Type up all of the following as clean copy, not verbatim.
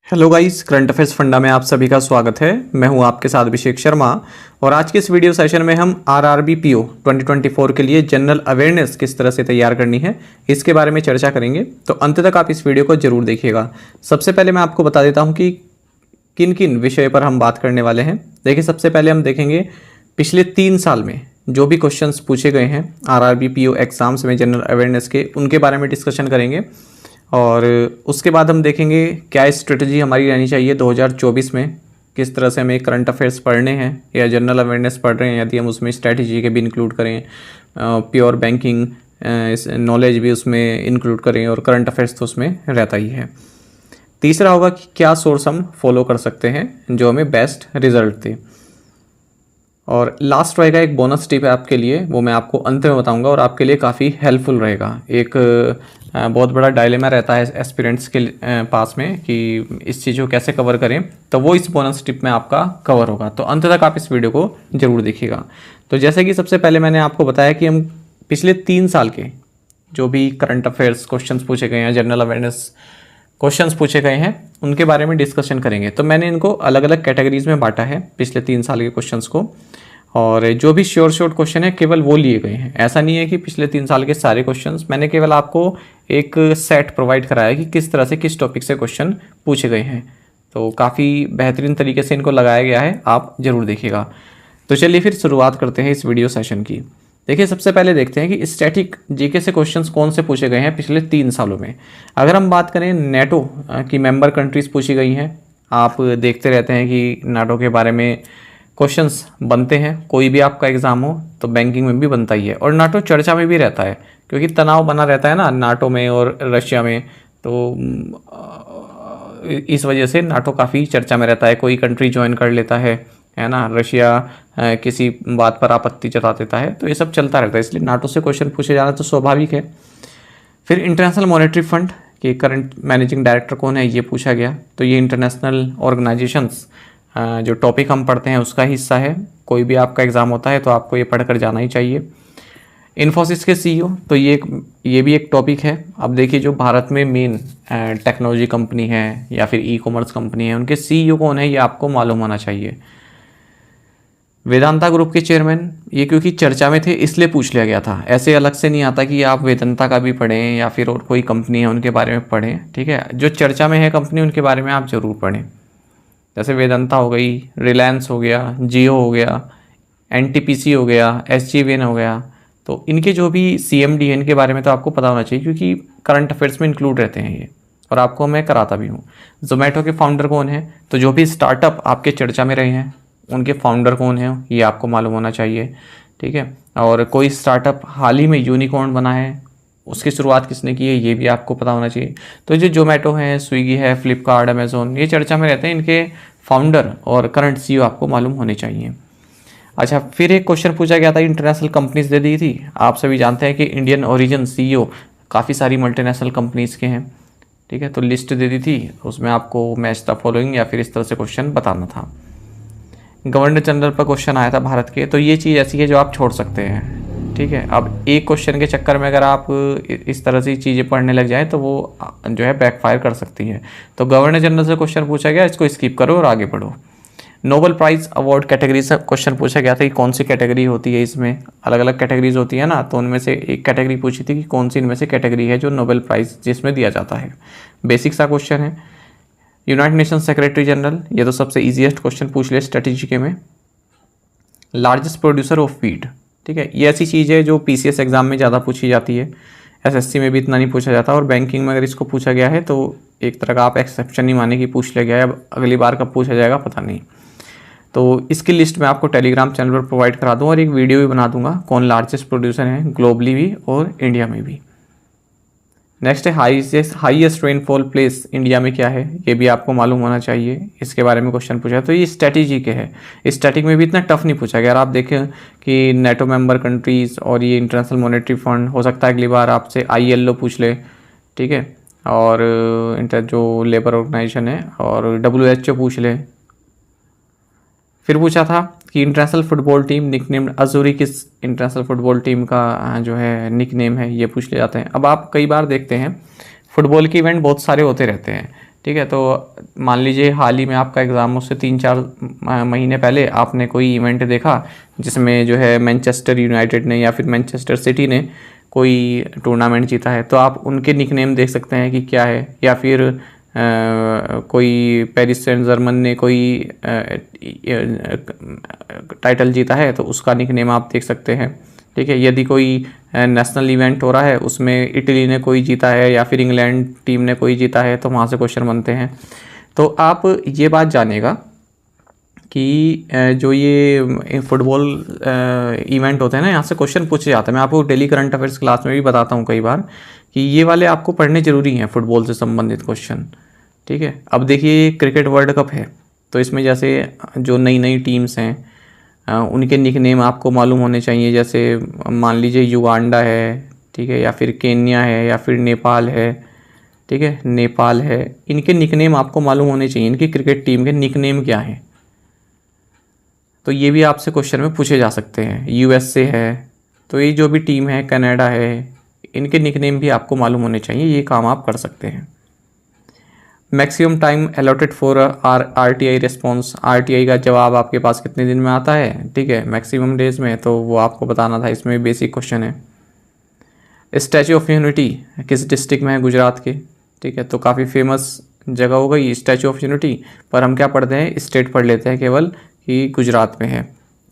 Hello guys, current affairs funda में आप सभी का स्वागत है। मैं हूं आपके साथ अभिषेक शर्मा और आज के इस वीडियो सेशन में हम आरआरबी पीओ 2024 के लिए जनरल अवेयरनेस किस तरह से तैयार करनी है इसके बारे में चर्चा करेंगे। तो अंत तक आप इस वीडियो को जरूर देखिएगा। सबसे पहले मैं आपको बता देता हूँ कि किन किन विषय पर हम बात करने वाले हैं। देखिए, सबसे पहले हम देखेंगे पिछले 3 साल में जो भी क्वेश्चंस पूछे गए हैं आरआरबी पीओ एग्जाम्स में जनरल अवेयरनेस के, उनके बारे में डिस्कशन करेंगे। और उसके बाद हम देखेंगे क्या स्ट्रेटजी हमारी रहनी चाहिए 2024 में, किस तरह से हमें करंट अफेयर्स पढ़ने हैं या जनरल अवेयरनेस पढ़ रहे हैं, यदि हम उसमें स्ट्रेटजी के भी इंक्लूड करें, प्योर बैंकिंग नॉलेज भी उसमें इंक्लूड करें और करंट अफेयर्स तो उसमें रहता ही है। तीसरा होगा कि क्या सोर्स हम फॉलो कर सकते हैं जो हमें बेस्ट रिजल्ट दे। और लास्ट रहेगा एक बोनस टिप है आपके लिए, वो मैं आपको अंत में बताऊंगा और आपके लिए काफ़ी हेल्पफुल रहेगा। एक बहुत बड़ा डायलेमा रहता है एस्पिरेंट्स के पास में कि इस चीज़ को कैसे कवर करें, तो वो इस बोनस टिप में आपका कवर होगा। तो अंत तक आप इस वीडियो को जरूर देखिएगा। तो जैसे कि सबसे पहले मैंने आपको बताया कि हम पिछले 3 साल के जो भी करंट अफेयर्स क्वेश्चंस पूछे गए हैं, जनरल अवेयरनेस क्वेश्चंस पूछे गए हैं, उनके बारे में डिस्कशन करेंगे। तो मैंने इनको अलग अलग कैटेगरीज में बांटा है पिछले 3 साल के क्वेश्चंस को, और जो भी शॉर्ट क्वेश्चन है केवल वो लिए गए हैं। ऐसा नहीं है कि पिछले 3 साल के सारे क्वेश्चंस, मैंने केवल आपको एक सेट प्रोवाइड कराया कि किस तरह से किस टॉपिक से क्वेश्चन पूछे गए हैं। तो काफ़ी बेहतरीन तरीके से इनको लगाया गया है, आप ज़रूर देखिएगा। तो चलिए फिर शुरुआत करते हैं इस वीडियो सेशन की। देखिए, सबसे पहले देखते हैं कि स्टैटिक जीके से क्वेश्चंस कौन से पूछे गए हैं पिछले 3 सालों में। अगर हम बात करें नेटो की मेंबर कंट्रीज़ पूछी गई हैं। आप देखते रहते हैं कि नाटो के बारे में क्वेश्चंस बनते हैं, कोई भी आपका एग्ज़ाम हो तो बैंकिंग में भी बनता ही है, और नाटो चर्चा में भी रहता है क्योंकि तनाव बना रहता है ना नाटो में और रशिया में। तो इस वजह से नाटो काफ़ी चर्चा में रहता है। कोई कंट्री ज्वाइन कर लेता है ना, रशिया किसी बात पर आपत्ति जता देता है, तो ये सब चलता रहता है, इसलिए नाटो से क्वेश्चन पूछे जाना तो स्वाभाविक है। फिर इंटरनेशनल मॉनेटरी फंड के करंट मैनेजिंग डायरेक्टर कौन है, ये पूछा गया। तो ये इंटरनेशनल ऑर्गेनाइजेशंस जो टॉपिक हम पढ़ते हैं उसका हिस्सा है। कोई भी आपका एग्ज़ाम होता है तो आपको ये पढ़कर जाना ही चाहिए। इन्फोसिस के सीईओ, तो ये भी एक टॉपिक है। अब देखिए, जो भारत में मेन टेक्नोलॉजी कंपनी है या फिर ई कॉमर्स कंपनी है, उनके सीईओ कौन है ये आपको मालूम होना चाहिए। वेदांता ग्रुप के चेयरमैन, ये क्योंकि चर्चा में थे इसलिए पूछ लिया गया था। ऐसे अलग से नहीं आता कि आप वेदांता का भी पढ़ें या फिर और कोई कंपनी है उनके बारे में पढ़ें, ठीक है। जो चर्चा में है कंपनी उनके बारे में आप ज़रूर पढ़ें। जैसे वेदांता हो गई, रिलायंस हो गया, जियो हो गया, एनटीपीसी हो गया, एसजीवीएन हो गया। तो इनके जो भी सीएमडी है इनके बारे में तो आपको पता होना चाहिए क्योंकि करंट अफेयर्स में इंक्लूड रहते हैं ये, और आपको मैं कराता भी हूँ। जोमेटो के फाउंडर कौन है, तो जो भी स्टार्टअप आपके चर्चा में रहे हैं उनके फाउंडर कौन है ये आपको मालूम होना चाहिए, ठीक है। और कोई स्टार्टअप हाल ही में यूनिकॉर्न बना है, उसकी शुरुआत किसने की है ये भी आपको पता होना चाहिए। तो जो जोमेटो है, स्विगी है, फ्लिपकार्ट, अमेजोन, ये चर्चा में रहते हैं, इनके फाउंडर और करंट सीईओ आपको मालूम होने चाहिए। अच्छा, फिर एक क्वेश्चन पूछा गया था, इंटरनेशनल कंपनीज दे दी थी। आप सभी जानते हैं कि इंडियन ओरिजिन सीईओ काफ़ी सारी मल्टीनेशनल कंपनीज़ के हैं, ठीक है। तो लिस्ट दे दी थी, उसमें आपको मैच द फॉलोइंग या फिर इस तरह से क्वेश्चन बताना था। गवर्नर जनरल पर क्वेश्चन आया था भारत के, तो ये चीज़ ऐसी है जो आप छोड़ सकते हैं, ठीक है। अब एक क्वेश्चन के चक्कर में अगर आप इस तरह से चीज़ें पढ़ने लग जाएं तो वो जो है बैकफायर कर सकती है। तो गवर्नर जनरल से क्वेश्चन पूछा गया, इसको स्किप करो और आगे बढ़ो। नोबेल प्राइज़ अवार्ड कैटेगरी से क्वेश्चन पूछा गया था कि कौन सी कैटेगरी होती है, इसमें अलग अलग कैटेगरीज होती है ना, तो उनमें से एक कैटेगरी पूछी थी कि कौन सी इनमें से कैटेगरी है जो नोबेल प्राइज़ जिसमें दिया जाता है। बेसिक सा क्वेश्चन है। यूनाइटेड नेशन सेक्रेटरी जनरल, ये तो सबसे ईजीएस्ट क्वेश्चन पूछ लिया स्ट्रेटेजी के में। लार्जेस्ट प्रोड्यूसर ऑफ वीट, ठीक है, ये ऐसी चीज़ है जो पीसीएस एग्जाम में ज़्यादा पूछी जाती है, एसएससी में भी इतना नहीं पूछा जाता, और बैंकिंग में अगर इसको पूछा गया है तो एक तरह का आप एक्सेप्शन नहीं माने कि पूछ लिया गया है। अब अगली बार कब पूछा जाएगा पता नहीं। तो इसकी लिस्ट मैं आपको टेलीग्राम चैनल पर प्रोवाइड करा दूँ और एक वीडियो भी बना दूंगा कौन लार्जेस्ट प्रोड्यूसर हैं ग्लोबली भी और इंडिया में भी। नेक्स्ट है हाईएस्ट रेनफॉल प्लेस इंडिया में क्या है, ये भी आपको मालूम होना चाहिए, इसके बारे में क्वेश्चन पूछा है। तो ये स्ट्रेटेजी के है, स्टैटिक में भी इतना टफ नहीं पूछा गया। आप देखें कि नेटो मेंबर कंट्रीज़ और ये इंटरनेशनल मॉनेटरी फंड, हो सकता है अगली बार आपसे आईएलओ पूछ ले, ठीक है, और इंटर जो लेबर ऑर्गेनाइजेशन है, और डब्ल्यूएचओ पूछ ले। फिर पूछा था कि इंटरनेशनल फुटबॉल टीम निकनेम अजूरी किस इंटरनेशनल फुटबॉल टीम का जो है निकनेम है, ये पूछ ले जाते हैं। अब आप कई बार देखते हैं फुटबॉल के इवेंट बहुत सारे होते रहते हैं, ठीक है। तो मान लीजिए हाल ही में आपका एग्ज़ाम, उससे 3-4 महीने पहले आपने कोई इवेंट देखा जिसमें जो है मैनचेस्टर यूनाइटेड ने या फिर मैनचेस्टर सिटी ने कोई टूर्नामेंट जीता है, तो आप उनके निकनेम देख सकते हैं कि क्या है। या फिर कोई पेरिस सेंट जर्मन ने कोई टाइटल जीता है तो उसका निकनेम आप देख सकते हैं। ठीक है। यदि कोई नेशनल इवेंट हो रहा है, उसमें इटली ने कोई जीता है या फिर इंग्लैंड टीम ने कोई जीता है, तो वहाँ से क्वेश्चन बनते हैं। तो आप ये बात जानिएगा कि जो ये फुटबॉल इवेंट होते हैं ना, यहाँ से क्वेश्चन पूछे जाते हैं। मैं आपको डेली करंट अफेयर्स क्लास में भी बताता हूँ कई बार कि ये वाले आपको पढ़ने ज़रूरी हैं, फुटबॉल से संबंधित क्वेश्चन। ठीक है। अब देखिए क्रिकेट वर्ल्ड कप है, तो इसमें जैसे जो नई नई टीम्स हैं उनके निकनेम आपको मालूम होने चाहिए। जैसे मान लीजिए युगांडा है, ठीक है, या फिर केन्या है, या फिर नेपाल है। ठीक है, नेपाल है। इनके निकनेम आपको मालूम होने चाहिए, इनकी क्रिकेट टीम के निकनेम क्या हैं। तो ये भी आपसे क्वेश्चन में पूछे जा सकते हैं। यूएसए है, तो ये जो भी टीम है, कनाडा है, इनके निकनेम भी आपको मालूम होने चाहिए। ये काम आप कर सकते हैं। Maximum time allotted for RTI response, RTI का जवाब आपके पास कितने दिन में आता है। ठीक है, मैक्सिमम डेज में, तो वो आपको बताना था। इसमें बेसिक क्वेश्चन है। स्टैचू ऑफ यूनिटी किस डिस्ट्रिक्ट में है, गुजरात के। ठीक है, तो काफ़ी फेमस जगह हो गई स्टैचू ऑफ यूनिटी, पर हम क्या पढ़ते हैं, स्टेट पढ़ लेते हैं केवल कि गुजरात में है।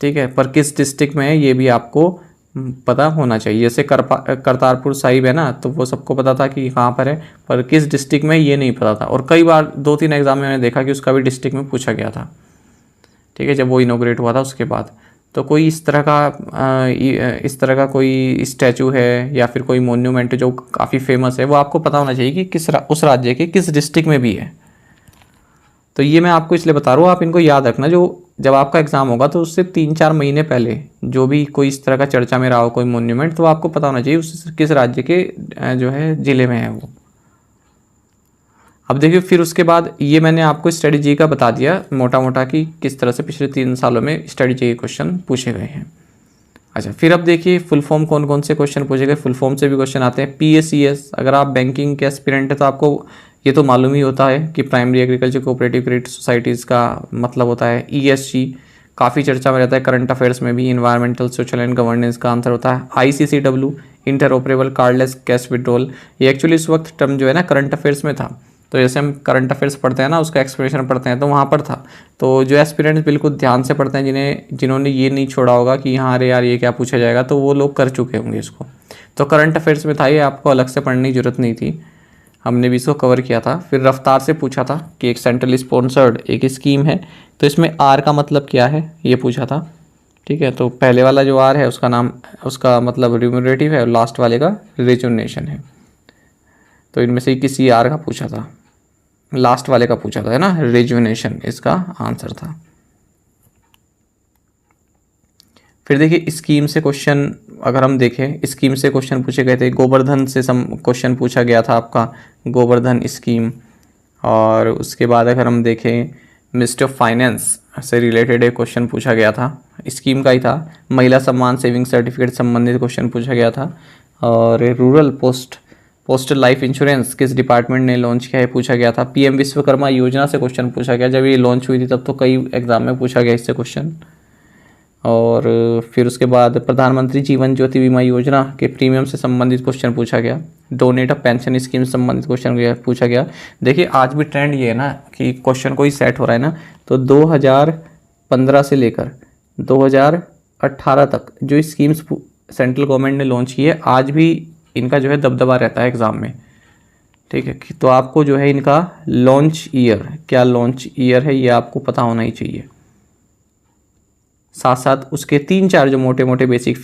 ठीक है, पर किस डिस्ट्रिक्ट में है ये भी आपको पता होना चाहिए। जैसे करतारपुर साहिब है ना, तो वो सबको पता था कि कहाँ पर है, पर किस डिस्ट्रिक्ट में ये नहीं पता था। और कई बार 2-3 एग्जाम में मैंने देखा कि उसका भी डिस्ट्रिक्ट में पूछा गया था। ठीक है, जब वो इनोग्रेट हुआ था उसके बाद। तो कोई इस तरह का कोई स्टैचू है या फिर कोई मोन्यूमेंट जो काफ़ी फेमस है, वो आपको पता होना चाहिए कि उस राज्य के किस डिस्ट्रिक्ट में भी है। तो ये मैं आपको इसलिए बता रहा हूँ, आप इनको याद रखना। जो जब आपका एग्ज़ाम होगा तो उससे 3-4 महीने पहले जो भी कोई इस तरह का चर्चा में रहा हो कोई मोन्यूमेंट, तो आपको पता होना चाहिए उस किस राज्य के जो है ज़िले में है वो। अब देखिए फिर उसके बाद ये मैंने आपको स्ट्रेटजी का बता दिया मोटा मोटा कि किस तरह से पिछले 3 सालों में स्ट्रेटजी के क्वेश्चन पूछे गए हैं। अच्छा, फिर अब देखिए फुल फॉर्म कौन कौन से क्वेश्चन पूछे गए। फुल फॉर्म से भी क्वेश्चन आते हैं। PACS, अगर आप बैंकिंग के एस्पिरेंट है तो आपको ये तो मालूम ही होता है कि primary agriculture cooperative credit societies का मतलब होता है। ESG काफ़ी चर्चा में रहता है, करंट अफेयर्स में भी। इन्वायरमेंटल, सोशल एंड गवर्नेंस का आंसर होता है। ICCW, interoperable cardless cash withdrawal, ये एक्चुअली इस वक्त टर्म जो है ना करंट अफेयर्स में था। तो जैसे हम करंट अफेयर्स पढ़ते हैं ना, उसका एक्सप्लेनेशन पढ़ते हैं, तो वहाँ पर था। तो जो एस्पिरेंट्स बिल्कुल ध्यान से पढ़ते हैं, जिन्होंने ये नहीं छोड़ा होगा कि हाँ अरे यार ये क्या पूछा जाएगा, तो वो लोग कर चुके होंगे इसको। तो करंट अफेयर्स में था ये, आपको अलग से पढ़ने की जरूरत नहीं थी, हमने भी इसको कवर किया था। फिर रफ्तार से पूछा था कि एक सेंट्रल स्पॉन्सर्ड एक स्कीम है, तो इसमें R का मतलब क्या है ये पूछा था। ठीक है, तो पहले वाला जो R है उसका मतलब रिम्यूनरेटिव है, और लास्ट वाले का रिजुनेशन है। तो इनमें से किसी R का पूछा था, लास्ट वाले का पूछा था, है ना, रिजुनेशन इसका आंसर था। फिर देखिए स्कीम से क्वेश्चन, अगर हम देखें स्कीम से क्वेश्चन पूछे गए थे। गोवर्धन से क्वेश्चन पूछा गया था आपका, गोवर्धन स्कीम। और उसके बाद अगर हम देखें मिनिस्ट्री ऑफ फाइनेंस से रिलेटेड एक क्वेश्चन पूछा गया था, स्कीम का ही था। महिला सम्मान सेविंग सर्टिफिकेट संबंधित क्वेश्चन पूछा गया था। और रूरल पोस्टल लाइफ इंश्योरेंस किस डिपार्टमेंट ने लॉन्च किया है पूछा गया था। PM विश्वकर्मा योजना से क्वेश्चन पूछा गया, जब ये लॉन्च हुई थी तब तो कई एग्जाम में पूछा गया इससे क्वेश्चन। और फिर उसके बाद प्रधानमंत्री जीवन ज्योति बीमा योजना के प्रीमियम से संबंधित क्वेश्चन पूछा गया। डोनेट अ पेंशन स्कीम से संबंधित क्वेश्चन पूछा गया। देखिए आज भी ट्रेंड ये है ना कि क्वेश्चन कोई सेट हो रहा है ना, तो 2015 से लेकर 2018 तक जो स्कीम्स सेंट्रल गवर्नमेंट ने लॉन्च की है, आज भी इनका जो है दबदबा रहता है एग्ज़ाम में। ठीक है, तो आपको जो है इनका लॉन्च ईयर, क्या लॉन्च ईयर है ये आपको पता होना ही चाहिए। साथ साथ उसके 3-4 जो मोटे मोटे बेसिक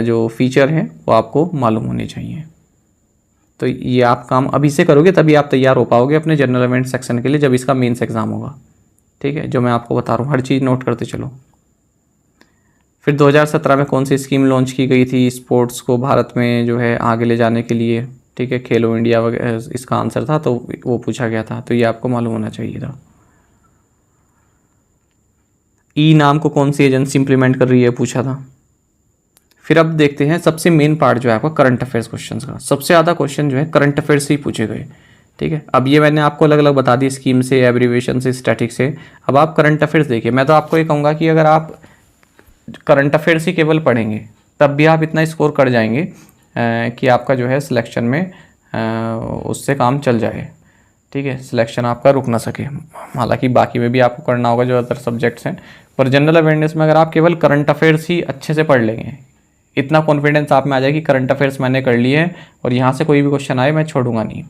जो फीचर हैं वो आपको मालूम होने चाहिए। तो ये आप काम अभी से करोगे तभी आप तैयार हो पाओगे अपने जनरल अवेयरनेस सेक्शन के लिए, जब इसका मेंस एग्जाम होगा। ठीक है, जो मैं आपको बता रहा हूँ हर चीज़ नोट करते चलो। फिर 2017 में कौन सी स्कीम लॉन्च की गई थी स्पोर्ट्स को भारत में जो है आगे ले जाने के लिए। ठीक है, खेलो इंडिया वगैरह इसका आंसर था, तो वो पूछा गया था, तो ये आपको मालूम होना चाहिए था। नाम को कौन सी एजेंसी इंप्लीमेंट कर रही है पूछा था। फिर अब देखते हैं सबसे मेन पार्ट जो है आपका करंट अफेयर्स क्वेश्चंस का। सबसे ज़्यादा क्वेश्चन जो है करंट अफेयर्स से ही पूछे गए। ठीक है। अब ये मैंने आपको अलग अलग बता दी, स्कीम से, एब्रीवेशन से, स्टैटिक से। अब आप करंट अफेयर्स देखिए। मैं तो आपको ये कहूँगा कि अगर आप करंट अफेयर्स ही केवल पढ़ेंगे तब भी आप इतना स्कोर कर जाएंगे कि आपका जो है सिलेक्शन में उससे काम चल जाए, ठीक है, सिलेक्शन आपका रुक ना सके। हालांकि बाकी में भी आपको करना होगा जो अदर सब्जेक्ट्स हैं, पर जनरल अवेयरनेस में अगर आप केवल करंट अफेयर्स ही अच्छे से पढ़ लेंगे, इतना कॉन्फिडेंस आप में आ जाए कि करंट अफेयर्स मैंने कर लिए हैं और यहाँ से कोई भी क्वेश्चन आए मैं छोड़ूंगा नहीं,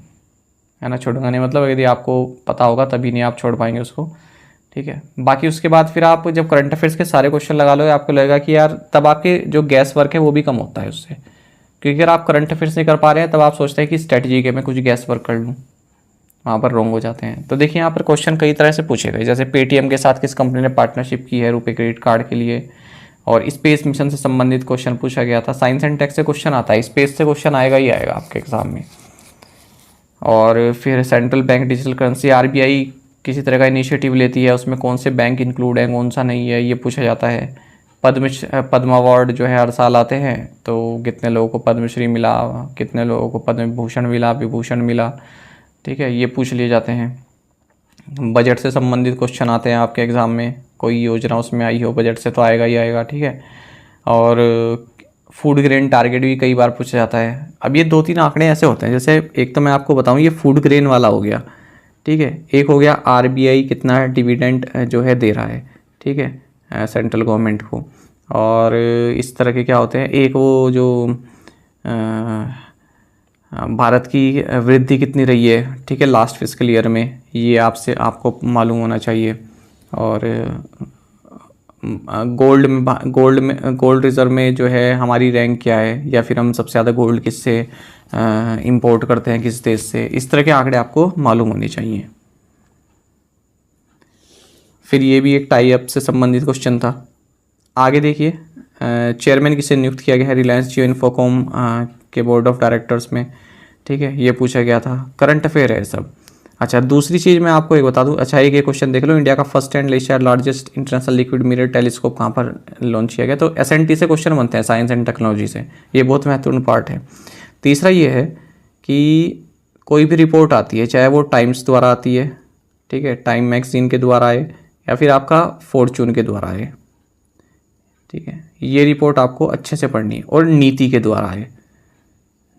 है ना। छोड़ूंगा नहीं मतलब यदि आपको पता होगा तभी नहीं आप छोड़ पाएंगे उसको, ठीक है। बाकी उसके बाद फिर आप जब करंट अफेयर्स के सारे क्वेश्चन लगा लो, आपको लगेगा कि यार तब आपके जो गैस वर्क है वो भी कम होता है उससे, क्योंकि अगर आप करंट अफेयर्स नहीं कर पा रहे हैं तब आप सोचते हैं कि स्ट्रेटजी के मैं कुछ गैस वर्क कर लूँ, वहाँ पर रॉन्ग हो जाते हैं। तो देखिए यहाँ पर क्वेश्चन कई तरह से पूछे गए, जैसे पेटीएम के साथ किस कंपनी ने पार्टनरशिप की है रुपए क्रेडिट कार्ड के लिए, और स्पेस मिशन से संबंधित क्वेश्चन पूछा गया था। साइंस एंड टेक से क्वेश्चन आता है, स्पेस से क्वेश्चन आएगा ही आएगा आपके एग्जाम में। और फिर central bank digital currency, RBI किसी तरह का इनिशिएटिव लेती है, उसमें कौन से बैंक इंक्लूड है कौन सा नहीं है, ये पूछा जाता है। पद्म अवार्ड जो है हर साल आते हैं, तो कितने लोगों को पद्मश्री मिला, कितने लोगों को पद्म भूषण मिला, विभूषण मिला, ठीक है, ये पूछ लिए जाते हैं। बजट से संबंधित क्वेश्चन आते हैं आपके एग्ज़ाम में, कोई योजना उसमें आई हो बजट से तो आएगा ही आएगा, ठीक है। और फूड ग्रेन टारगेट भी कई बार पूछा जाता है। अब ये 2-3 आंकड़े ऐसे होते हैं, जैसे एक तो मैं आपको बताऊं, ये फूड ग्रेन वाला हो गया, ठीक है। एक हो गया आरबीआई कितना डिविडेंड जो है दे रहा है, ठीक है, सेंट्रल गवर्नमेंट को। और इस तरह के क्या होते हैं, एक वो जो भारत की वृद्धि कितनी रही है, ठीक है, लास्ट फिस्कल ईयर में, ये आपको मालूम होना चाहिए। और गोल्ड रिज़र्व में जो है हमारी रैंक क्या है, या फिर हम सबसे ज़्यादा गोल्ड किससे इंपोर्ट करते हैं, किस देश से, इस तरह के आंकड़े आपको मालूम होने चाहिए। फिर ये भी एक टाई अप से संबंधित क्वेश्चन था। आगे देखिए, चेयरमैन किसे नियुक्त किया गया है रिलायंस जियो इन्फोकॉम के बोर्ड ऑफ डायरेक्टर्स में, ठीक है, ये पूछा गया था। करंट अफेयर है सब। अच्छा, दूसरी चीज़ मैं आपको एक बता दूं, अच्छा एक ये क्वेश्चन देख लो, इंडिया का first and Asia largest international liquid mirror telescope कहाँ पर लॉन्च किया गया, तो एसएनटी से क्वेश्चन बनते हैं, साइंस एंड टेक्नोलॉजी से, ये बहुत महत्वपूर्ण पार्ट है। तीसरा ये है कि कोई भी रिपोर्ट आती है, चाहे वो टाइम्स द्वारा आती है, ठीक है, टाइम मैगजीन के द्वारा आए या फिर आपका फॉर्चून के द्वारा आए, ठीक है, ये रिपोर्ट आपको अच्छे से पढ़नी है। और नीति के द्वारा आए,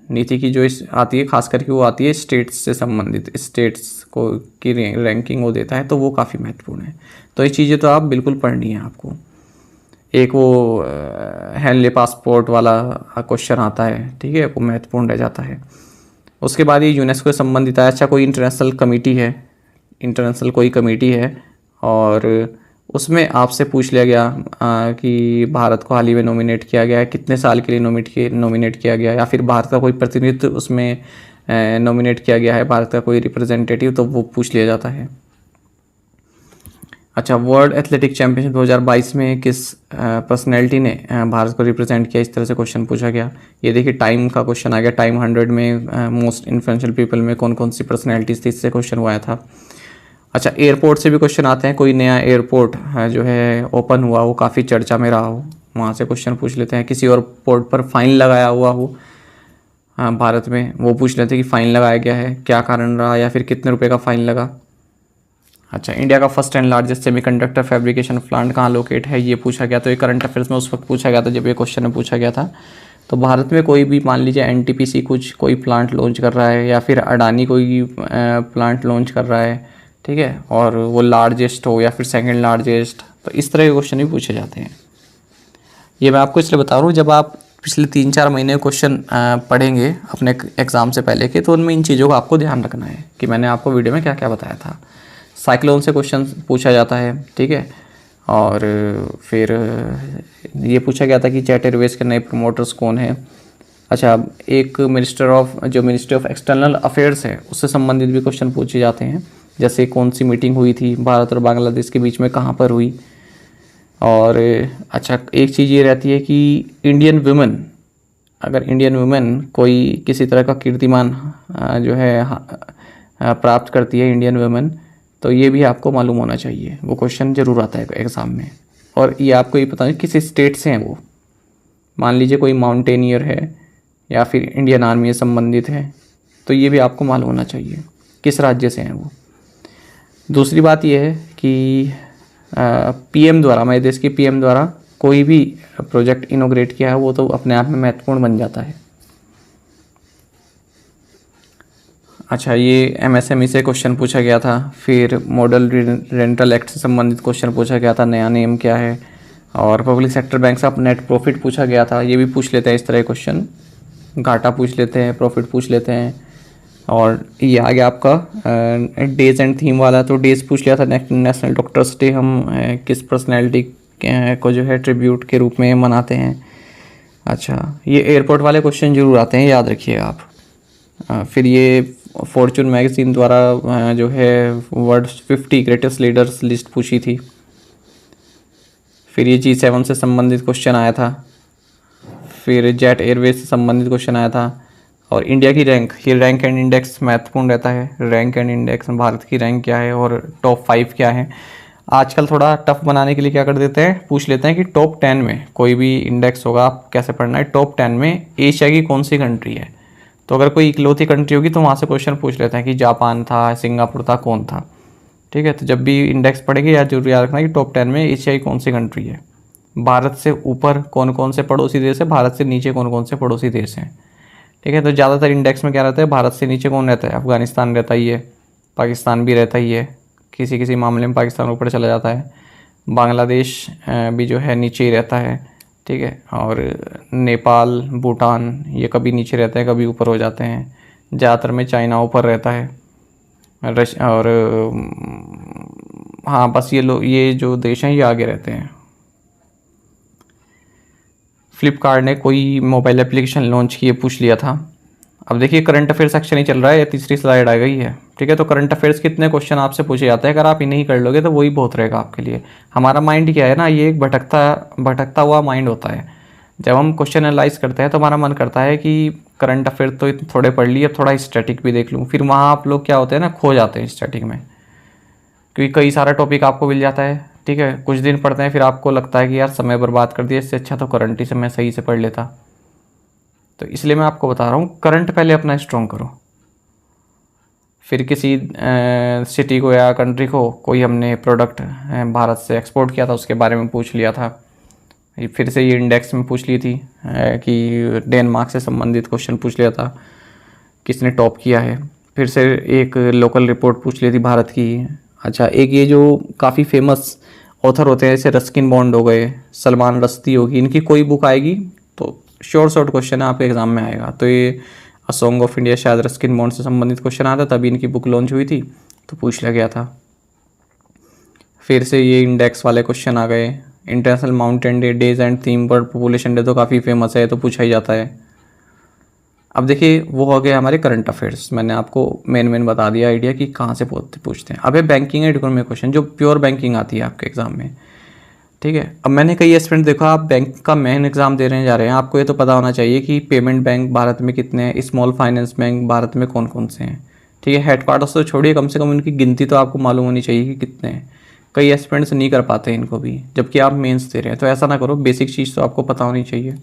नीति की जो इस आती है खास करके वो आती है स्टेट्स से संबंधित, स्टेट्स को की रैंकिंग वो देता है, तो वो काफ़ी महत्वपूर्ण है। तो ये चीज़ें तो आप बिल्कुल पढ़नी है आपको। एक वो हेनले पासपोर्ट वाला क्वेश्चन आता है, ठीक है, वो महत्वपूर्ण रह जाता है। उसके बाद ये यूनेस्को से संबंधित है। अच्छा, कोई इंटरनेशनल कमेटी है, इंटरनेशनल कोई कमेटी है, और उसमें आपसे पूछ लिया गया कि भारत को हाल ही में नॉमिनेट किया गया है, कितने साल के लिए नॉमिनेट किया गया है, या फिर भारत का कोई प्रतिनिधित्व उसमें नॉमिनेट किया गया है, भारत का कोई रिप्रेजेंटेटिव, तो वो पूछ लिया जाता है। अच्छा, वर्ल्ड एथलेटिक चैम्पियनशिप 2022 में किस पर्सनैलिटी ने भारत को रिप्रेजेंट किया, इस तरह से क्वेश्चन पूछा गया। ये देखिए टाइम का क्वेश्चन आ गया, टाइम 100 में मोस्ट इन्फ्लुएंशियल पीपल में कौन कौन सी पर्सनैलिटीज़ थी, इससे क्वेश्चन हुआ था। अच्छा, एयरपोर्ट से भी क्वेश्चन आते हैं, कोई नया एयरपोर्ट जो है ओपन हुआ हो, काफ़ी चर्चा में रहा हो, वहाँ से क्वेश्चन पूछ लेते हैं। किसी और पोर्ट पर फाइन लगाया हुआ हो भारत में, वो पूछ लेते हैं कि फ़ाइन लगाया गया है, क्या कारण रहा, या फिर कितने रुपए का फ़ाइन लगा। अच्छा, इंडिया का first and largest semiconductor fabrication plant कहाँ लोकेट है, ये पूछा गया। तो ये करंट अफेयर्स में उस वक्त पूछा गया था जब ये क्वेश्चन में पूछा गया था। तो भारत में कोई भी मान लीजिए एनटीपीसी कोई प्लांट लॉन्च कर रहा है, या फिर अडानी कोई प्लांट लॉन्च कर रहा है, ठीक है, और वो लार्जेस्ट हो या फिर सेकंड लार्जेस्ट, तो इस तरह के क्वेश्चन भी पूछे जाते हैं। ये मैं आपको इसलिए बता रहा हूँ, जब आप पिछले 3-4 महीने क्वेश्चन पढ़ेंगे अपने एग्ज़ाम से पहले के, तो उनमें इन चीज़ों का आपको ध्यान रखना है कि मैंने आपको वीडियो में क्या क्या बताया था। साइक्लोन से क्वेश्चन पूछा जाता है, ठीक है, और फिर ये पूछा गया था कि जेट एयरवेज के नए प्रमोटर्स कौन है। अच्छा, एक मिनिस्ट्री ऑफ एक्सटर्नल अफेयर्स है, उससे संबंधित भी क्वेश्चन पूछे जाते हैं, जैसे कौन सी मीटिंग हुई थी भारत और बांग्लादेश के बीच में, कहाँ पर हुई। और अच्छा, एक चीज़ ये रहती है कि अगर इंडियन वुमेन कोई किसी तरह का कीर्तिमान जो है प्राप्त करती है, इंडियन वुमेन, तो ये भी आपको मालूम होना चाहिए, वो क्वेश्चन ज़रूर आता है एग्ज़ाम में। और ये आपको ये पता नहीं किस स्टेट से हैं वो, मान लीजिए कोई माउंटेनियर है या फिर इंडियन आर्मी से संबंधित है, तो ये भी आपको मालूम होना चाहिए किस राज्य से हैं वो। दूसरी बात यह है कि पीएम द्वारा, हमारे देश के पीएम द्वारा कोई भी प्रोजेक्ट इनोग्रेट किया है वो तो अपने आप में महत्वपूर्ण बन जाता है। अच्छा, ये एमएसएमई से क्वेश्चन पूछा गया था। फिर मॉडल रेंटल एक्ट से संबंधित क्वेश्चन पूछा गया था, नया नियम क्या है। और पब्लिक सेक्टर बैंक से नेट प्रॉफिट पूछा गया था, ये भी पूछ लेते हैं इस तरह क्वेश्चन। घाटा पूछ लेते हैं, प्रॉफिट पूछ लेते हैं। और ये आ गया आपका डेज एंड थीम वाला, तो डेज पूछ लिया था, नेशनल डॉक्टर्स डे हम किस पर्सनैलिटी को जो है ट्रिब्यूट के रूप में मनाते हैं। अच्छा, ये एयरपोर्ट वाले क्वेश्चन जरूर आते हैं, याद रखिएगा आप। फिर ये फॉर्चून मैगजीन द्वारा जो है वर्ल्ड 50 ग्रेटेस्ट लीडर्स लिस्ट पूछी थी। फिर ये G7 से संबंधित क्वेश्चन आया था। फिर जेट एयरवेज से संबंधित क्वेश्चन आया था। और इंडिया की रैंक, ये रैंक एंड इंडेक्स महत्वपूर्ण रहता है। रैंक एंड इंडेक्स में भारत की रैंक क्या है और टॉप 5 क्या है। आजकल थोड़ा टफ बनाने के लिए क्या कर देते हैं, पूछ लेते हैं कि टॉप 10 में कोई भी इंडेक्स होगा, आप कैसे पढ़ना है, टॉप 10 में एशिया की कौन सी कंट्री है। तो अगर कोई इकलौती कंट्री होगी तो वहाँ से क्वेश्चन पूछ लेते हैं कि जापान था, सिंगापुर था, कौन था। ठीक है, तो जब भी इंडेक्स पढ़ेंगे याद जरूर याद रखना कि टॉप 10 में एशिया की कौन सी कंट्री है। भारत से ऊपर कौन कौन से पड़ोसी देश है, भारत से नीचे कौन कौन से पड़ोसी देश हैं। ठीक है, तो ज़्यादातर इंडेक्स में क्या रहता है, भारत से नीचे कौन रहता है, अफगानिस्तान रहता ही है, पाकिस्तान भी रहता ही है, किसी किसी मामले में पाकिस्तान ऊपर चला जाता है, बांग्लादेश भी जो है नीचे ही रहता है। ठीक है, और नेपाल, भूटान ये कभी नीचे रहते हैं, कभी ऊपर हो जाते हैं। ज़्यादातर में चाइना ऊपर रहता है, और हाँ बस ये जो देश हैं ये आगे रहते हैं। फ्लिपकार्ट ने कोई मोबाइल एप्लीकेशन लॉन्च किए, पूछ लिया था। अब देखिए करंट अफेयर सेक्शन ही चल रहा है, ये तीसरी स्लाइड आ गई है। ठीक है, तो करंट अफेयर्स कितने क्वेश्चन आपसे पूछे जाते हैं, अगर आप इन्हें ही कर लोगे तो वही बहुत रहेगा आपके लिए। हमारा माइंड क्या है ना, ये एक भटकता हुआ माइंड होता है। जब हम क्वेश्चन एनालाइज करते हैं तो हमारा मन करता है कि करंट अफेयर तो थोड़े पढ़ लिए, अब थोड़ा स्टैटिक भी देख लूँ। फिर वहाँ आप लोग क्या होते हैं ना, खो जाते हैं स्टैटिक में, क्योंकि कई सारा टॉपिक आपको मिल जाता है। ठीक है, कुछ दिन पढ़ते हैं फिर आपको लगता है कि यार समय बर्बाद कर दिया, इससे अच्छा तो करंट ही से मैं सही से पढ़ लेता। तो इसलिए मैं आपको बता रहा हूँ, करंट पहले अपना स्ट्रॉन्ग करो। फिर किसी सिटी को या कंट्री को कोई हमने प्रोडक्ट भारत से एक्सपोर्ट किया था, उसके बारे में पूछ लिया था। फिर से ये इंडेक्स में पूछ ली थी कि डेनमार्क से संबंधित क्वेश्चन पूछ लिया था, किसने टॉप किया है। फिर से एक लोकल रिपोर्ट पूछ ली थी भारत की। अच्छा, एक ये जो काफ़ी फेमस ऑथर होते हैं, जैसे रस्किन बॉन्ड हो गए, सलमान रश्दी होगी, इनकी कोई बुक आएगी तो शॉर्ट क्वेश्चन है आपके एग्जाम में आएगा। तो ये अ सॉन्ग ऑफ इंडिया शायद रस्किन बॉन्ड से संबंधित क्वेश्चन आया था, तभी इनकी बुक लॉन्च हुई थी, तो पूछ लिया गया था। फिर से ये इंडेक्स वाले क्वेश्चन आ गए। International mountain day, days and theme, bird population day तो काफ़ी फेमस है, तो पूछा ही जाता है। अब देखिए वो हो गए हमारे करंट अफेयर्स, मैंने आपको मेन बता दिया आइडिया कि कहाँ से पूछते हैं। अब है बैंकिंग एंड इकोनॉमी क्वेश्चन, जो प्योर बैंकिंग आती है आपके एग्जाम में। ठीक है, अब मैंने कई एस्पिरेंट देखा, आप बैंक का मेन एग्जाम दे रहे जा रहे हैं, आपको ये तो पता होना चाहिए कि पेमेंट बैंक भारत में कितने हैं, स्मॉल फाइनेंस बैंक भारत में कौन कौन से हैं। ठीक है, हेडक्वार्टर्स तो छोड़िए, कम से कम उनकी गिनती तो आपको मालूम होनी चाहिए कि कितने हैं। कई एस्पिरेंट्स नहीं कर पाते हैं इनको भी, जबकि आप मेंस दे रहे हैं। तो ऐसा ना करो, बेसिक चीज़ तो आपको पता होनी चाहिए।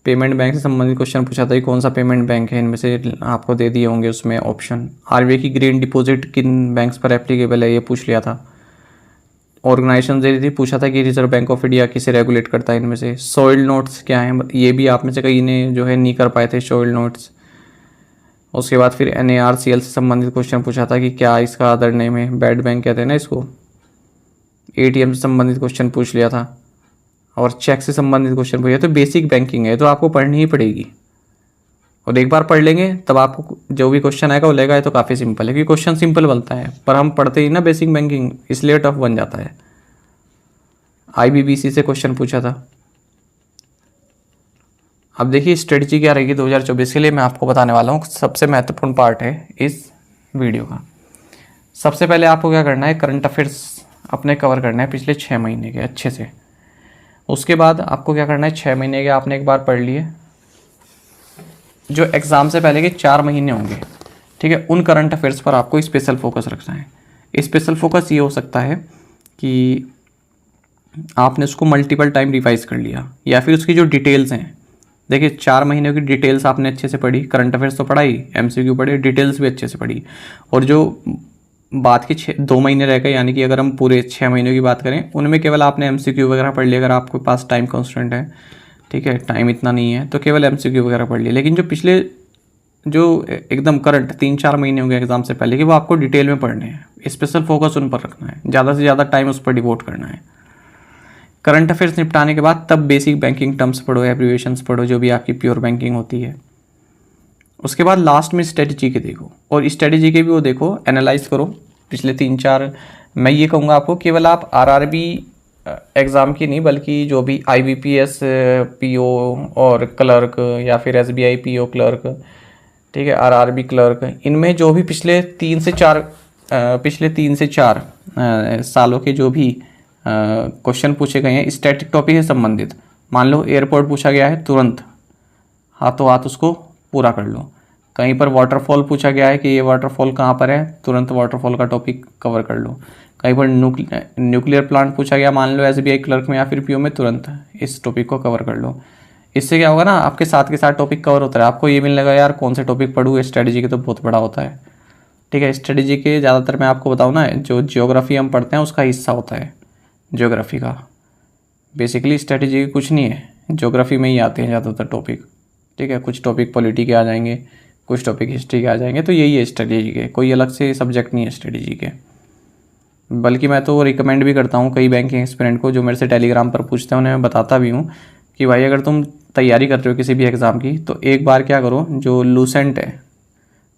पेमेंट बैंक से संबंधित क्वेश्चन पूछा था कि कौन सा पेमेंट बैंक है, इनमें से आपको दे दिए होंगे उसमें ऑप्शन। आरबीआई की ग्रीन डिपॉजिट किन बैंक्स पर एप्लीकेबल है, ये पूछ लिया था। ऑर्गेनाइजेशन दे रही थी, पूछा था कि रिजर्व बैंक ऑफ इंडिया किसे रेगुलेट करता है इनमें से। सॉइल नोट्स क्या हैं, ये भी आप में से कई ने जो है नहीं कर पाए थे सॉइल नोट्स। उसके बाद फिर NARCL से संबंधित क्वेश्चन पूछा था कि क्या इसका अदर नेम है, बैड बैंक कहते हैं ना इसको। ATM से संबंधित क्वेश्चन पूछ लिया था, और चेक से संबंधित क्वेश्चन पूछा। तो बेसिक बैंकिंग है, तो आपको पढ़नी ही पड़ेगी, और एक बार पढ़ लेंगे तब आपको जो भी क्वेश्चन आएगा वो लेगा। ये तो काफ़ी सिंपल है, क्योंकि क्वेश्चन सिंपल बनता है, पर हम पढ़ते ही ना बेसिक बैंकिंग, इसलिए टफ बन जाता है। IBBC से क्वेश्चन पूछा था। अब देखिए स्ट्रेटजी क्या रहेगी 2024 के लिए, मैं आपको बताने वाला हूँ। सबसे महत्वपूर्ण पार्ट है इस वीडियो का। सबसे पहले आपको क्या करना है, करंट अफेयर्स अपने कवर करना है पिछले 6 महीने के अच्छे से। उसके बाद आपको क्या करना है, 6 महीने के आपने एक बार पढ़ लिए, जो एग्ज़ाम से पहले के 4 महीने होंगे, ठीक है, उन करंट अफेयर्स पर आपको स्पेशल फोकस रखना है। स्पेशल फोकस ये हो सकता है कि आपने उसको मल्टीपल टाइम रिवाइज कर लिया, या फिर उसकी जो डिटेल्स हैं देखिए 4 महीनों की डिटेल्स आपने अच्छे से पढ़ी, करंट अफेयर्स तो पढ़ा ही, एमसीक्यू पढ़े, डिटेल्स भी अच्छे से पढ़ी, और जो बात के 2 महीने रह गए, यानी कि अगर हम पूरे 6 महीनों की बात करें उनमें केवल आपने एमसीक्यू वगैरह पढ़ लिया। अगर आपके पास टाइम कॉन्स्टेंट है, ठीक है, टाइम इतना नहीं है, तो केवल एमसीक्यू वगैरह पढ़ लिया। लेकिन जो पिछले जो एकदम करंट 3-4 महीने होंगे एग्जाम से पहले कि वो आपको डिटेल में पढ़ने हैं, स्पेशल फोकस उन पर रखना है, ज़्यादा से ज़्यादा टाइम उस पर डिवोट करना है। करंट अफेयर्स निपटाने के बाद तब बेसिक बैंकिंग टर्म्स पढ़ो, एब्रीविएशंस पढ़ो, जो भी आपकी प्योर बैंकिंग होती है। उसके बाद लास्ट में स्ट्रेटजी के देखो, और स्ट्रेटजी के भी वो देखो, एनालाइज करो पिछले 3-4। मैं ये कहूँगा आपको केवल आप आरआरबी एग्ज़ाम की नहीं, बल्कि जो भी आईबीपीएस पीओ और क्लर्क, या फिर एसबीआई पीओ क्लर्क, ठीक है, आरआरबी क्लर्क, इनमें जो भी पिछले 3 से 4 सालों के जो भी क्वेश्चन पूछे गए हैं स्टैटिक टॉपिक से संबंधित, मान लो एयरपोर्ट पूछा गया है, तुरंत हाथों हाथ उसको पूरा कर लो। कहीं पर वाटरफॉल पूछा गया है कि ये वाटरफॉल कहाँ पर है, तुरंत वाटरफॉल का टॉपिक कवर कर लो। कहीं पर न्यूक्लियर प्लांट पूछा गया, मान लो एसबीआई क्लर्क में या फिर पीओ में, तुरंत इस टॉपिक को कवर कर लो। इससे क्या होगा ना, आपके साथ के साथ टॉपिक कवर होता है, आपको ये मिलने लगा यार कौन से टॉपिक पढ़ूँ। स्ट्रेटजी के तो बहुत बड़ा होता है, ठीक है। स्ट्रेटजी के ज़्यादातर मैं आपको बताऊँ ना, जो जियोग्राफी हम पढ़ते हैं उसका हिस्सा होता है जियोग्राफी का। बेसिकली स्ट्रेटजी की कुछ नहीं है, जियोग्राफी में ही आते हैं ज़्यादातर टॉपिक, ठीक है। कुछ टॉपिक पॉलिटी के आ जाएंगे, कुछ टॉपिक हिस्ट्री के आ जाएंगे, तो यही है स्ट्रेटजी के, कोई अलग से सब्जेक्ट नहीं है स्ट्रेटजी के। बल्कि मैं तो रिकमेंड भी करता हूँ कई बैंकिंग एक्सपीरियंट को, जो मेरे से टेलीग्राम पर पूछते हैं, उन्हें मैं बताता भी हूँ कि भाई अगर तुम तैयारी कर रहे हो किसी भी एग्ज़ाम की, तो एक बार क्या करो, जो लूसेंट है,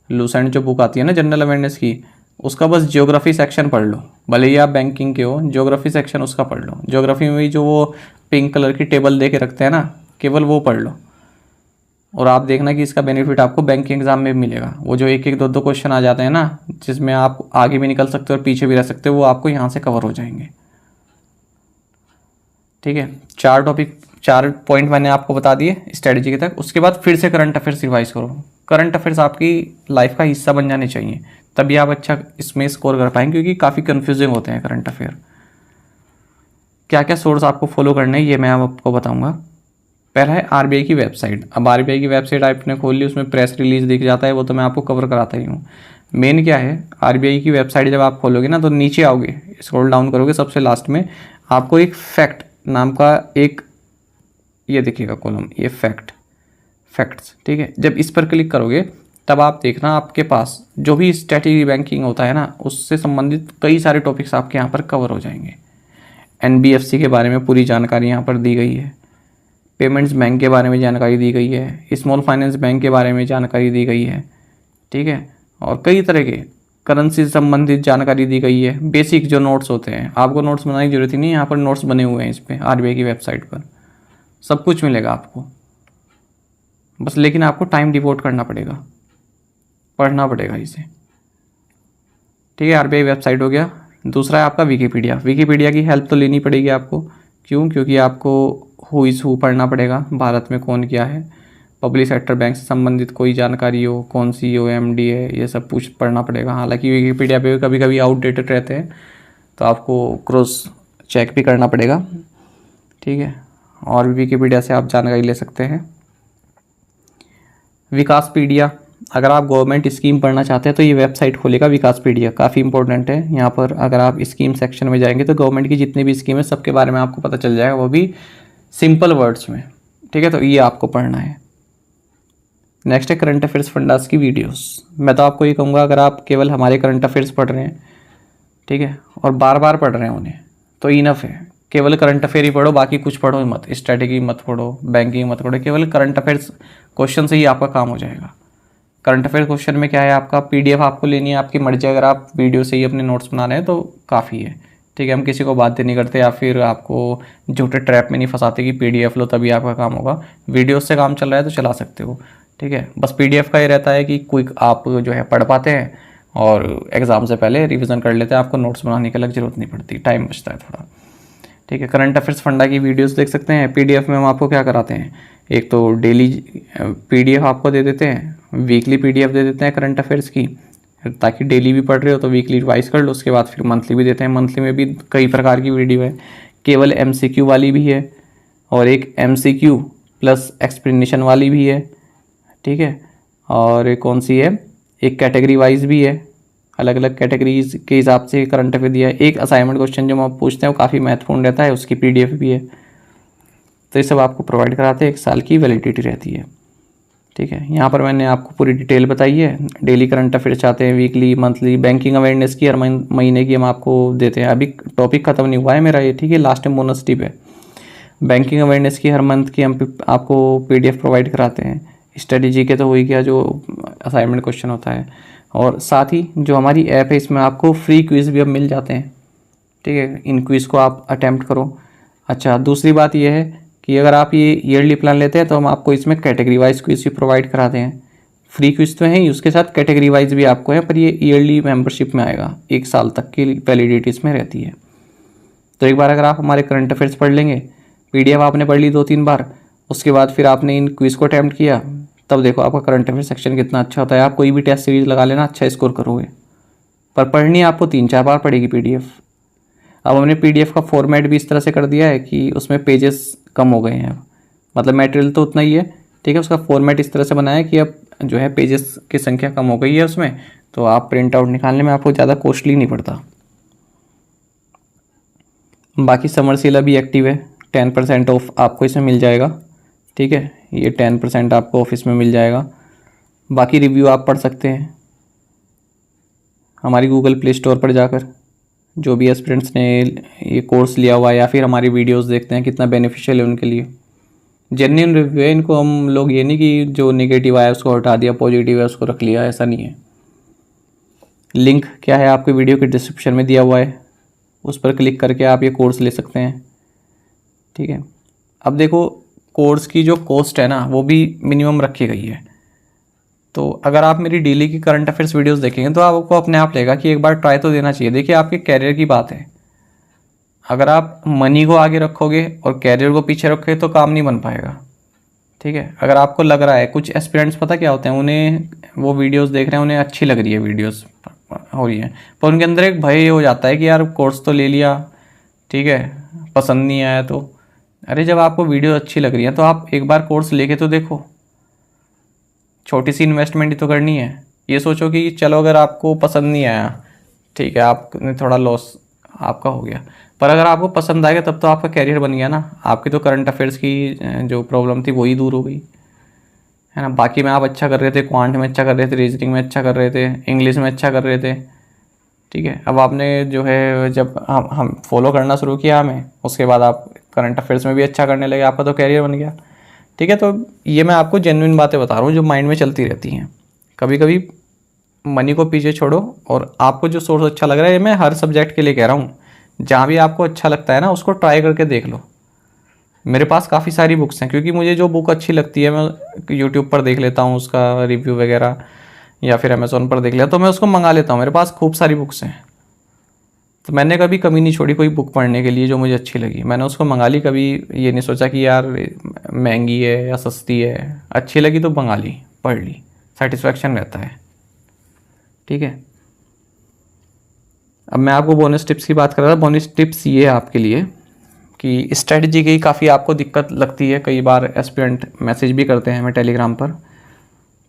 लूसेंट जो बुक आती है ना जनरल अवेयरनेस की, उसका बस ज्योग्राफी सेक्शन पढ़ लो। भले ही आप बैंकिंग के हो, ज्योग्राफी सेक्शन उसका पढ़ लो। ज्योग्राफी में भी जो वो पिंक कलर की टेबल दे के रखते हैं ना, केवल वो पढ़ लो, और आप देखना कि इसका बेनिफिट आपको बैंकिंग एग्जाम में भी मिलेगा। वो जो 1-1, 2-2 क्वेश्चन आ जाते हैं ना, जिसमें आप आगे भी निकल सकते हो और पीछे भी रह सकते हो, वो आपको यहाँ से कवर हो जाएंगे, ठीक है। 4 पॉइंट मैंने आपको बता दिए स्ट्रेटजी के तक। उसके बाद फिर से करंट अफेयर्स रिवाइज करो। करंट अफेयर्स आपकी लाइफ का हिस्सा बन जाने चाहिए, तभी आप अच्छा इसमें स्कोर कर पाएंगे, क्योंकि काफ़ी कन्फ्यूजिंग होते हैं करंट अफेयर। क्या क्या सोर्स आपको फॉलो करने हैं ये मैं आपको बताऊंगा। पहला है आरबीआई की वेबसाइट। अब आरबीआई की वेबसाइट आपने खोल ली, उसमें प्रेस रिलीज दिख जाता है, वो तो मैं आपको कवर कराता ही हूँ। मेन क्या है, आरबीआई की वेबसाइट जब आप खोलोगे ना, तो नीचे आओगे, स्क्रॉल डाउन करोगे, सबसे लास्ट में आपको एक फैक्ट नाम का एक ये दिखेगा कॉलम, ये फैक्ट्स, ठीक है। जब इस पर क्लिक करोगे तब आप देखना आपके पास जो भी स्ट्रेटेजी बैंकिंग होता है ना, उससे संबंधित कई सारे टॉपिक्स आपके यहाँ पर कवर हो जाएंगे। एनबीएफसी के बारे में पूरी जानकारी यहाँ पर दी गई है, पेमेंट्स बैंक के बारे में जानकारी दी गई है, स्मॉल फाइनेंस बैंक के बारे में जानकारी दी गई है, ठीक है, और कई तरह के करेंसी से संबंधित जानकारी दी गई है। बेसिक जो नोट्स होते हैं, आपको नोट्स बनाने की जरूरत ही नहीं, यहाँ पर नोट्स बने हुए हैं इस पर, आरबीआई की वेबसाइट पर सब कुछ मिलेगा आपको, बस लेकिन आपको टाइम डिवोट करना पड़ेगा, पढ़ना पड़ेगा इसे, ठीक है। आरबीआई वेबसाइट हो गया। दूसरा है आपका विकीपीडिया। विकीपीडिया की हेल्प तो लेनी पड़ेगी आपको, क्यों? क्योंकि आपको हु इज़ हु पढ़ना पड़ेगा, भारत में कौन क्या है, पब्लिक सेक्टर बैंक से संबंधित कोई जानकारी हो, कौन सी एमडी है, ये सब कुछ पढ़ना पड़ेगा। हालांकि विकीपीडिया पे कभी कभी आउटडेटेड रहते हैं, तो आपको क्रॉस चेक भी करना पड़ेगा, ठीक है। और विकीपीडिया से आप जानकारी ले सकते हैं। विकासपीडिया, अगर आप गवर्नमेंट स्कीम पढ़ना चाहते हैं तो ये वेबसाइट खोलेगा विकासपीडिया, काफ़ी इंपॉर्टेंट है। यहाँ पर अगर आप स्कीम सेक्शन में जाएंगे तो गवर्नमेंट की जितनी भी स्कीम है सबके बारे में आपको पता चल जाएगा, वो भी सिंपल वर्ड्स में, ठीक है। तो ये आपको पढ़ना है। नेक्स्ट है करंट अफेयर्स फंडास की वीडियोस। मैं तो आपको ये कहूँगा, अगर आप केवल हमारे करंट अफेयर्स पढ़ रहे हैं, ठीक है, और बार बार पढ़ रहे हैं उन्हें, तो इनफ है। केवल करंट अफेयर ही पढ़ो, बाकी कुछ पढ़ो मत, स्ट्रेटेजी मत पढ़ो, बैंकिंग मत पढ़ो, केवल करंट अफेयर्स क्वेश्चन से ही आपका काम हो जाएगा। करंट अफेयर क्वेश्चन में क्या है, आपका पीडीएफ आपको लेनी है, आपकी मर्जी। अगर आप वीडियो से ही अपने नोट्स बना रहे हैं तो काफ़ी है, ठीक है। हम किसी को बाध्य नहीं करते, या फिर आपको झूठे ट्रैप में नहीं फंसाते कि पीडीएफ लो तभी आपका काम होगा। वीडियो से काम चल रहा है तो चला सकते हो, ठीक है। बस पीडीएफ का ये रहता है कि क्विक आप जो है पढ़ पाते हैं और एग्ज़ाम से पहले रिवीजन कर लेते हैं, आपको नोट्स बनाने की अलग जरूरत नहीं पड़ती, टाइम बचता है थोड़ा, ठीक है। करंट अफेयर्स फंडा की वीडियोस देख सकते हैं। पीडीएफ में हम आपको क्या कराते हैं, एक तो डेली पीडीएफ आपको दे देते हैं, वीकली पीडीएफ दे देते हैं करंट अफेयर्स की, ताकि डेली भी पढ़ रहे हो तो वीकली रिवाइज कर लो। उसके बाद फिर मंथली भी देते हैं। मंथली में भी कई प्रकार की वीडियो है, केवल एमसीक्यू वाली भी है, और एक एमसीक्यू प्लस एक्सप्लेनेशन वाली भी है, ठीक है। और कौन सी है, एक कैटेगरी वाइज भी है, अलग अलग कैटेगरीज के हिसाब से करंट अफेयर दिया है। एक असाइनमेंट क्वेश्चन जो हम आप पूछते हैं वो काफ़ी महत्वपूर्ण रहता है, उसकी पीडीएफ भी है। तो ये सब आपको प्रोवाइड कराते हैं, 1 साल की वैलिडिटी रहती है, ठीक है। यहाँ पर मैंने आपको पूरी डिटेल बताई है। डेली करंट अफेयर चाहते हैं, वीकली, मंथली, बैंकिंग अवेयरनेस की हर महीने की हम आपको देते हैं। अभी टॉपिक खत्म नहीं हुआ है मेरा ये, ठीक है, लास्ट में बोनस टिप है। बैंकिंग अवेयरनेस की हर मंथ की हम आपको पीडीएफ प्रोवाइड कराते हैं। स्ट्रेटेजी के तो हो ही गया जो असाइनमेंट क्वेश्चन होता है, और साथ ही जो हमारी ऐप है इसमें आपको फ्री क्विज़ भी अब मिल जाते हैं, ठीक है। इन क्विज़ को आप अटैम्प्ट करो। अच्छा, दूसरी बात यह है कि अगर आप ये ईयरली प्लान लेते हैं तो हम आपको इसमें कैटेगरी वाइज क्विज़ भी प्रोवाइड कराते हैं। फ्री क्विज़ तो है ही, उसके साथ कैटेगरी वाइज भी आपको है, पर ये ईयरली मेंबरशिप में आएगा, 1 साल तक की वैलिडिटी इसमें रहती है। तो एक बार अगर आप हमारे करंट अफेयर्स पढ़ लेंगे, पीडीएफ आपने पढ़ ली 2-3 बार, उसके बाद फिर आपने इन क्विज़ को अटैम्प्ट किया, तब देखो आपका करंट अफेयर सेक्शन कितना अच्छा होता है। आप कोई भी टेस्ट सीरीज लगा लेना, अच्छा स्कोर करोगे। पर पढ़नी आपको 3-4 बार पड़ेगी पीडीएफ। अब हमने पीडीएफ का फॉर्मेट भी इस तरह से कर दिया है कि उसमें पेजेस कम हो गए हैं, मतलब मटेरियल तो उतना ही है, ठीक है, उसका फॉर्मेट इस तरह से बनाया है कि अब जो है पेजेस की संख्या कम हो गई है उसमें, तो आप प्रिंट आउट निकालने में आपको ज़्यादा कॉस्टली नहीं पड़ता। बाकी समरसील अभी एक्टिव है, 10% ऑफ आपको इसमें मिल जाएगा, ठीक है, ये 10% आपको ऑफिस में मिल जाएगा। बाकी रिव्यू आप पढ़ सकते हैं हमारी गूगल प्ले स्टोर पर जाकर, जो भी एस्पिरेंट्स ने ये कोर्स लिया हुआ है या फिर हमारी वीडियोस देखते हैं, कितना बेनिफिशियल है उनके लिए। जेन्युइन रिव्यू है, इनको हम लोग ये नहीं कि जो नेगेटिव आया उसको हटा दिया, पॉजिटिव है उसको रख लिया, ऐसा नहीं है। लिंक क्या है आपके वीडियो के डिस्क्रिप्शन में दिया हुआ है, उस पर क्लिक करके आप ये कोर्स ले सकते हैं, ठीक है। अब देखो, कोर्स की जो कॉस्ट है ना वो भी मिनिमम रखी गई है। तो अगर आप मेरी डेली की करंट अफेयर्स वीडियोस देखेंगे तो आपको अपने आप लगेगा कि एक बार ट्राई तो देना चाहिए। देखिए, आपके कैरियर की बात है, अगर आप मनी को आगे रखोगे और कैरियर को पीछे रखोगे तो काम नहीं बन पाएगा, ठीक है। अगर आपको लग रहा है, कुछ एस्पिरेंट्स पता क्या होते हैं, उन्हें वो वीडियोस देख रहे हैं, उन्हें अच्छी लग रही है वीडियोस हो रही है, पर उनके अंदर एक भय हो जाता है कि यार कोर्स तो ले लिया, ठीक है, पसंद नहीं आया तो। अरे जब आपको वीडियो अच्छी लग रही है तो आप एक बार कोर्स लेके तो देखो, छोटी सी इन्वेस्टमेंट ही तो करनी है। ये सोचो कि चलो अगर आपको पसंद नहीं आया, ठीक है, आपने थोड़ा लॉस आपका हो गया, पर अगर आपको पसंद आएगा तब तो आपका कैरियर बन गया ना। आपकी तो करंट अफेयर्स की जो प्रॉब्लम थी वही दूर हो गई, है ना। बाकी में आप अच्छा कर रहे थे, क्वांट में अच्छा कर रहे थे, रीजनिंग में अच्छा कर रहे थे, इंग्लिश में अच्छा कर रहे थे, ठीक है। अब आपने जो है जब हम फॉलो करना शुरू किया हमें, उसके बाद आप करंट अफेयर्स में भी अच्छा करने लगे, आपका तो कैरियर बन गया, ठीक है। तो ये मैं आपको जेन्युइन बातें बता रहा हूँ जो माइंड में चलती रहती हैं। कभी कभी मनी को पीछे छोड़ो और आपको जो सोर्स अच्छा लग रहा है, मैं हर सब्जेक्ट के लिए कह रहा हूँ, जहाँ भी आपको अच्छा लगता है ना उसको ट्राई करके देख लो। मेरे पास काफ़ी सारी बुक्स हैं, क्योंकि मुझे जो बुक अच्छी लगती है मैं यूट्यूब पर देख लेता हूँ उसका रिव्यू वगैरह, या फिर अमेज़ोन पर देख लिया तो मैं उसको मंगा लेता हूँ। मेरे पास खूब सारी बुक्स हैं, तो मैंने कभी कमी नहीं छोड़ी कोई बुक पढ़ने के लिए जो मुझे अच्छी लगी, मैंने उसको मंगा ली। कभी ये नहीं सोचा कि यार महंगी है या सस्ती है, अच्छी लगी तो मंगा ली, पढ़ ली, सेटिस्फेक्शन रहता है, ठीक है। अब मैं आपको बोनस टिप्स की बात कर रहा था। बोनस टिप्स ये है आपके लिए कि स्ट्रेटजी की काफ़ी आपको दिक्कत लगती है, कई बार एस्पिरेंट मैसेज भी करते हैं हमें टेलीग्राम पर।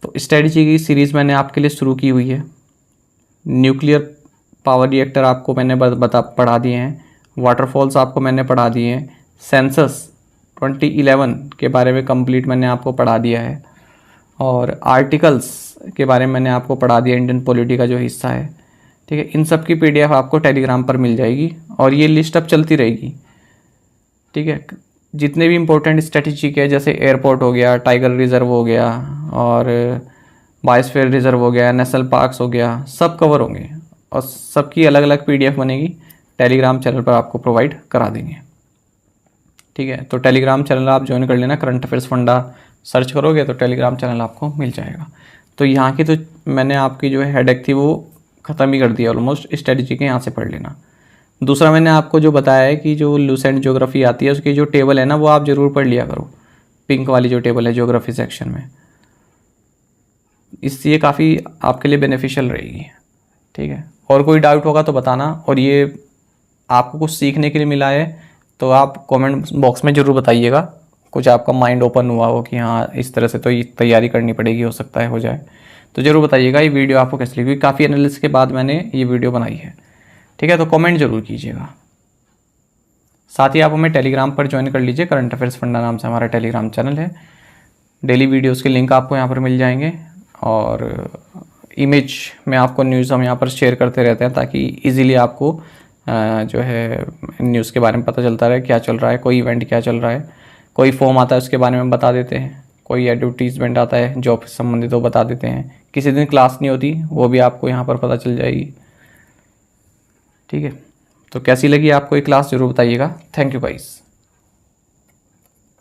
तो स्ट्रेटजी की सीरीज़ मैंने आपके लिए शुरू की हुई है। न्यूक्लियर पावर रिएक्टर आपको मैंने पढ़ा दिए हैं, वाटरफॉल्स आपको मैंने पढ़ा दिए हैं, सेंसस 2011 के बारे में कंप्लीट मैंने आपको पढ़ा दिया है, और आर्टिकल्स के बारे में मैंने आपको पढ़ा दिया, इंडियन पॉलिटी का जो हिस्सा है, ठीक है। इन सब की पीडीएफ आपको टेलीग्राम पर मिल जाएगी और ये लिस्ट अब चलती रहेगी, ठीक है। जितने भी इंपॉर्टेंट स्ट्रेटेजी के, जैसे एयरपोर्ट हो गया, टाइगर रिजर्व हो गया, और बायोस्फीयर रिजर्व हो गया, नेशनल पार्क्स हो गया, सब कवर होंगे और सबकी अलग अलग पीडीएफ बनेगी, टेलीग्राम चैनल पर आपको प्रोवाइड करा देंगे, ठीक है। तो टेलीग्राम चैनल आप ज्वाइन कर लेना, करंट अफेयर्स फंडा सर्च करोगे तो टेलीग्राम चैनल आपको मिल जाएगा। तो यहाँ की तो मैंने आपकी जो है हेडेक थी वो ख़त्म ही कर दिया ऑलमोस्ट, स्ट्रेटजी के यहाँ से पढ़ लेना। दूसरा मैंने आपको जो बताया है कि जो लूसेंट ज्योग्राफी आती है उसकी जो टेबल है ना वो आप ज़रूर पढ़ लिया करो, पिंक वाली जो टेबल है ज्योग्राफी सेक्शन में, इससे ये काफ़ी आपके लिए बेनिफिशियल रहेगी, ठीक है। और कोई डाउट होगा तो बताना, और ये आपको कुछ सीखने के लिए मिला है तो आप कमेंट बॉक्स में ज़रूर बताइएगा, कुछ आपका माइंड ओपन हुआ हो कि हाँ इस तरह से तो ये तैयारी करनी पड़ेगी, हो सकता है हो जाए, तो ज़रूर बताइएगा ये वीडियो आपको कैसी लगी, क्योंकि काफ़ी एनालिसिस के बाद मैंने ये वीडियो बनाई है। ठीक है, तो कमेंट जरूर कीजिएगा। साथ ही आप हमें टेलीग्राम पर ज्वाइन कर लीजिए, करंट अफेयर्स फंडा नाम से हमारा टेलीग्राम चैनल है। डेली वीडियोस के लिंक आपको यहाँ पर मिल जाएंगे और इमेज में आपको न्यूज़ हम यहाँ पर शेयर करते रहते हैं, ताकि इजीली आपको जो है न्यूज़ के बारे में पता चलता रहे क्या चल रहा है, कोई इवेंट क्या चल रहा है, कोई फॉर्म आता है उसके बारे में बता देते हैं, कोई एडवर्टीजमेंट आता है जॉब से संबंधित वो बता देते हैं, किसी दिन क्लास नहीं होती वो भी आपको यहाँ पर पता चल जाएगी। ठीक है, तो कैसी लगी आपको ये क्लास ज़रूर बताइएगा। Thank you guys.